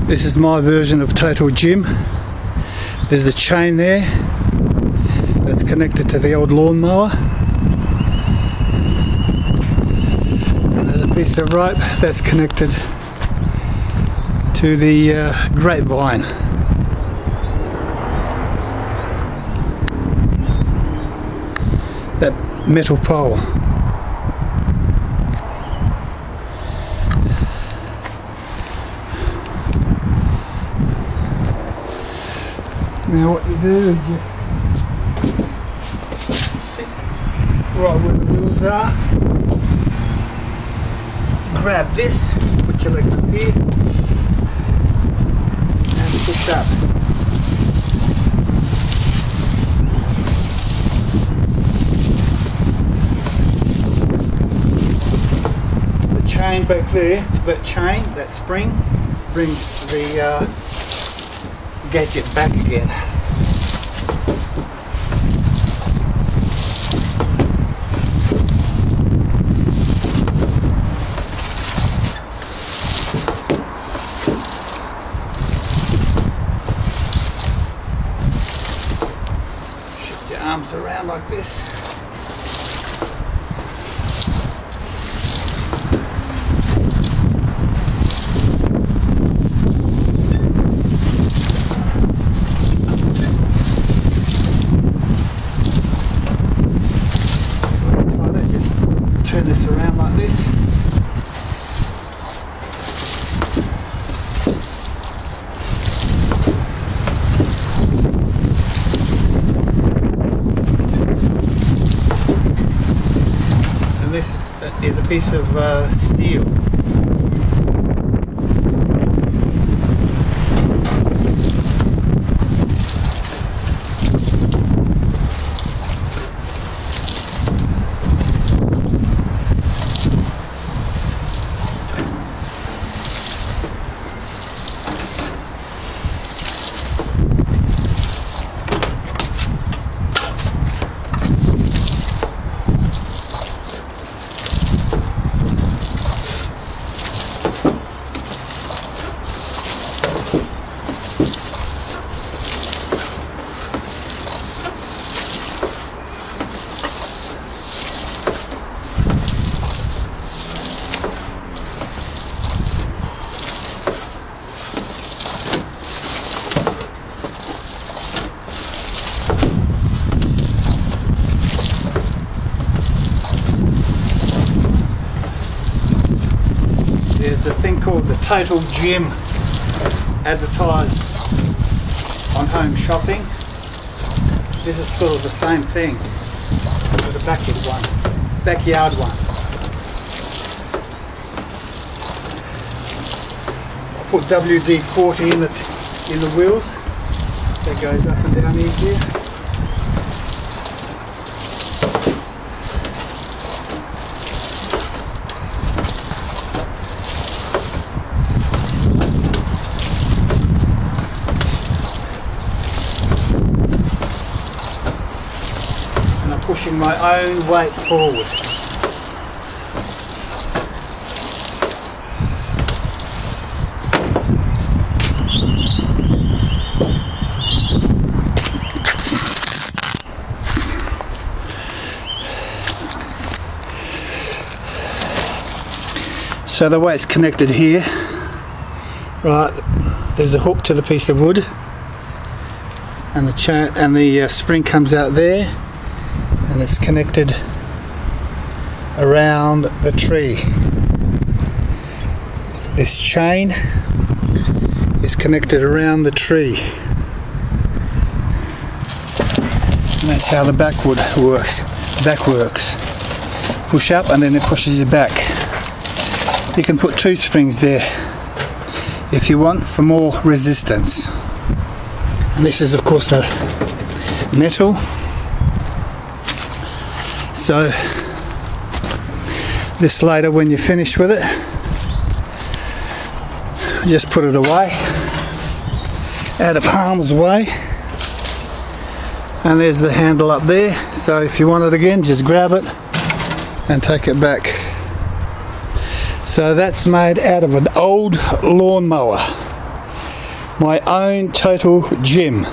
This is my version of Total Gym. There's a chain there that's connected to the old lawnmower, and there's a piece of rope that's connected to the grapevine. That metal pole. Now what you do is just sit right where the wheels are, grab this, put your legs up here and push up. The chain back there, that spring, brings the gadget back again. Shift your arms around like this. Turn this around like this. And this is a piece of steel. There's a thing called the Total Gym, advertised on home shopping. This is sort of the same thing, but a backyard one. I put WD-40 in the wheels. That goes up and down easier. Pushing my own weight forward. So the weight's connected here, right? There's a hook to the piece of wood, and the chain and the spring comes out there. And it's connected around the tree. This chain is connected around the tree. And that's how the back works. Push up and then it pushes you back. You can put 2 springs there if you want for more resistance. And this is of course the metal. So this later, when you're finished with it, just put it away, out of harm's way. And there's the handle up there, so if you want it again, just grab it and take it back. So that's made out of an old lawnmower. My own total gym.